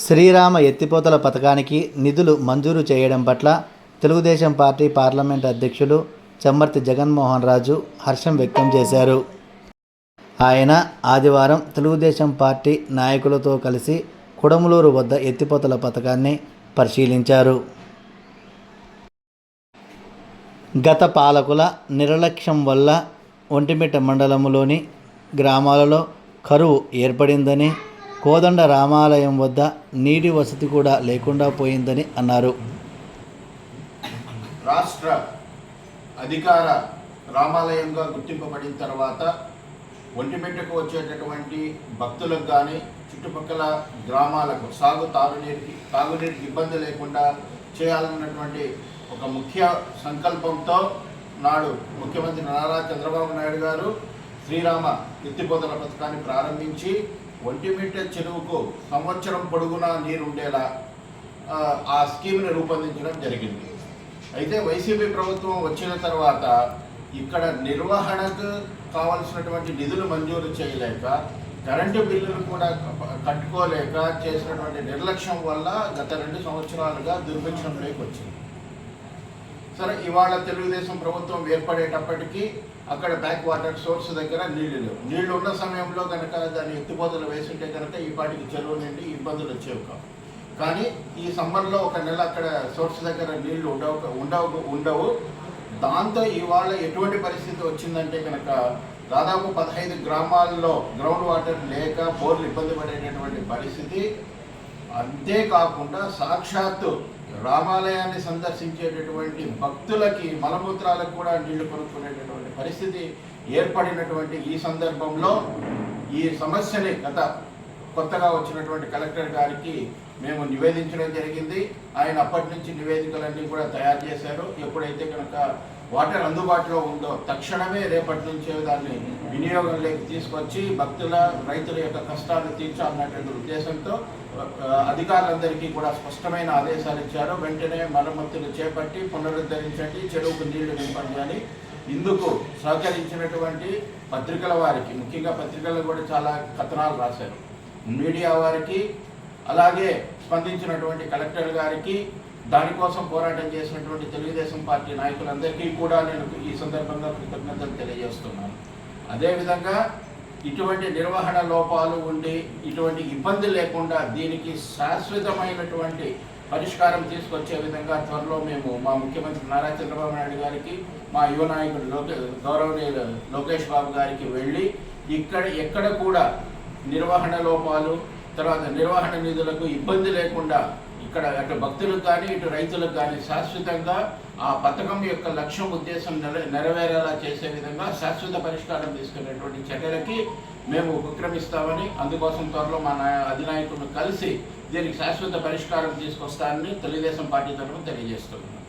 శ్రీరామ ఎత్తిపోతల పథకానికి నిధులు మంజూరు చేయడం పట్ల తెలుగుదేశం పార్టీ పార్లమెంట్ అధ్యక్షులు చెమ్మర్తి జగన్మోహన్ రాజు హర్షం వ్యక్తం చేశారు. ఆయన ఆదివారం తెలుగుదేశం పార్టీ నాయకులతో కలిసి కుడములూరు వద్ద ఎత్తిపోతల పథకాన్ని పరిశీలించారు. గత పాలకుల నిర్లక్ష్యం వల్ల ఒంటిమిట్ట మండలంలోని గ్రామాలలో కరువు ఏర్పడిందని, కోదండ రామాలయం వద్ద నీటి వసతి కూడా లేకుండా పోయిందని అన్నారు. రాష్ట్ర అధికార రామాలయంగా గుర్తింపబడిన తర్వాత ఒంటిమిట్టకు వచ్చేటటువంటి భక్తులకు కానీ చుట్టుపక్కల గ్రామాలకు తాగునీటికి ఇబ్బంది లేకుండా చేయాలన్నటువంటి ఒక ముఖ్య సంకల్పంతో నాడు ముఖ్యమంత్రి నారా చంద్రబాబు నాయుడు గారు శ్రీరామ ఎత్తిపోతల పథకాన్ని ప్రారంభించి ఒంటిమిట్ట చెరువుకు సంవత్సరం పొడుగునా నీరు ఉండేలా ఆ స్కీమ్ని రూపొందించడం జరిగింది. అయితే వైసీపీ ప్రభుత్వం వచ్చిన తర్వాత ఇక్కడ నిర్వహణకు కావలసినటువంటి నిధులు మంజూరు చేయలేక, కరెంటు బిల్లులు కూడా కట్టుకోలేక చేసినటువంటి నిర్లక్ష్యం వల్ల గత 2 సంవత్సరాలుగా దుర్భిక్షంలోకి వచ్చింది. సరే, ఇవాళ తెలుగుదేశం ప్రభుత్వం ఏర్పడేటప్పటికీ అక్కడ బ్యాక్ వాటర్ సోర్స్ దగ్గర నీళ్లు లేవు. నీళ్లు ఉన్న సమయంలో కనుక దాన్ని ఎత్తిపోతలు వేసుంటే కనుక ఈ పాటికి చెరువు నుండి ఇబ్బందులు వచ్చేవి కావు. కానీ ఈ సమ్మర్లో 1 నెల అక్కడ సోర్స్ దగ్గర నీళ్లు ఉండవు. దాంతో ఇవాళ ఎటువంటి పరిస్థితి వచ్చిందంటే కనుక దాదాపు 15 గ్రామాల్లో గ్రౌండ్ వాటర్ లేక బోర్లు ఇబ్బంది పడేటటువంటి పరిస్థితి. అంతేకాకుండా సాక్షాత్తు రామాలయాన్ని సందర్శించేటటువంటి భక్తులకి మలమూత్రాలకు కూడా నీళ్లు కొనుక్కునేటటువంటి పరిస్థితి ఏర్పడినటువంటి ఈ సందర్భంలో ఈ సమస్యని కొత్తగా వచ్చినటువంటి కలెక్టర్ గారికి మేము నివేదించడం జరిగింది. ఆయన అప్పటి నుంచి నివేదికలన్నీ కూడా తయారు చేశారు. ఎప్పుడైతే కనుక వాటర్ అందుబాటులో ఉందో తక్షణమే రేపటి నుంచే దాన్ని వినియోగంలోకి తీసుకొచ్చి రైతుల యొక్క కష్టాన్ని తీర్చాలన్నటువంటి ఉద్దేశంతో అధికారులందరికీ కూడా స్పష్టమైన ఆదేశాలు ఇచ్చారు. వెంటనే మరమ్మతులు చేపట్టి పునరుద్ధరించండి, చెరువుకు నీళ్లు నింపండి అని ఇందుకు సహకరించినటువంటి పత్రికల వారికి, ముఖ్యంగా పత్రికల్లో కూడా చాలా కథనాలు రాశారు, మీడియా వారికి, అలాగే స్పందించినటువంటి కలెక్టర్ గారికి, దానికోసం పోరాటం చేసినటువంటి తెలుగుదేశం పార్టీ నాయకులందరికీ కూడా నేను ఈ సందర్భంగా కృతజ్ఞతలు తెలియజేస్తున్నాను. అదేవిధంగా ఇటువంటి నిర్వహణ లోపాలు ఉండి ఇటువంటి ఇబ్బంది లేకుండా దీనికి శాశ్వతమైనటువంటి పరిష్కారం తీసుకొచ్చే విధంగా త్వరలో మేము మా ముఖ్యమంత్రి నారా చంద్రబాబు నాయుడు గారికి, మా యువ నాయకుడు గౌరవనీయులు లోకేష్ బాబు గారికి వెళ్ళి ఎక్కడ కూడా నిర్వహణ లోపాలు, తర్వాత నిర్వహణ నిధులకు ఇబ్బంది లేకుండా ఇక్కడ అటు భక్తులకు కానీ ఇటు రైతులకు కానీ శాశ్వతంగా ఆ పథకం యొక్క లక్ష్యం ఉద్దేశం నెరవేరేలా చేసే విధంగా శాశ్వత పరిష్కారం తీసుకునేటువంటి చర్యలకి మేము ఉపక్రమిస్తామని, అందుకోసం త్వరలో మా అధినాయకులను కలిసి దీనికి శాశ్వత పరిష్కారం తీసుకొస్తానని తెలుగుదేశం పార్టీ తరఫున తెలియజేస్తున్నాం.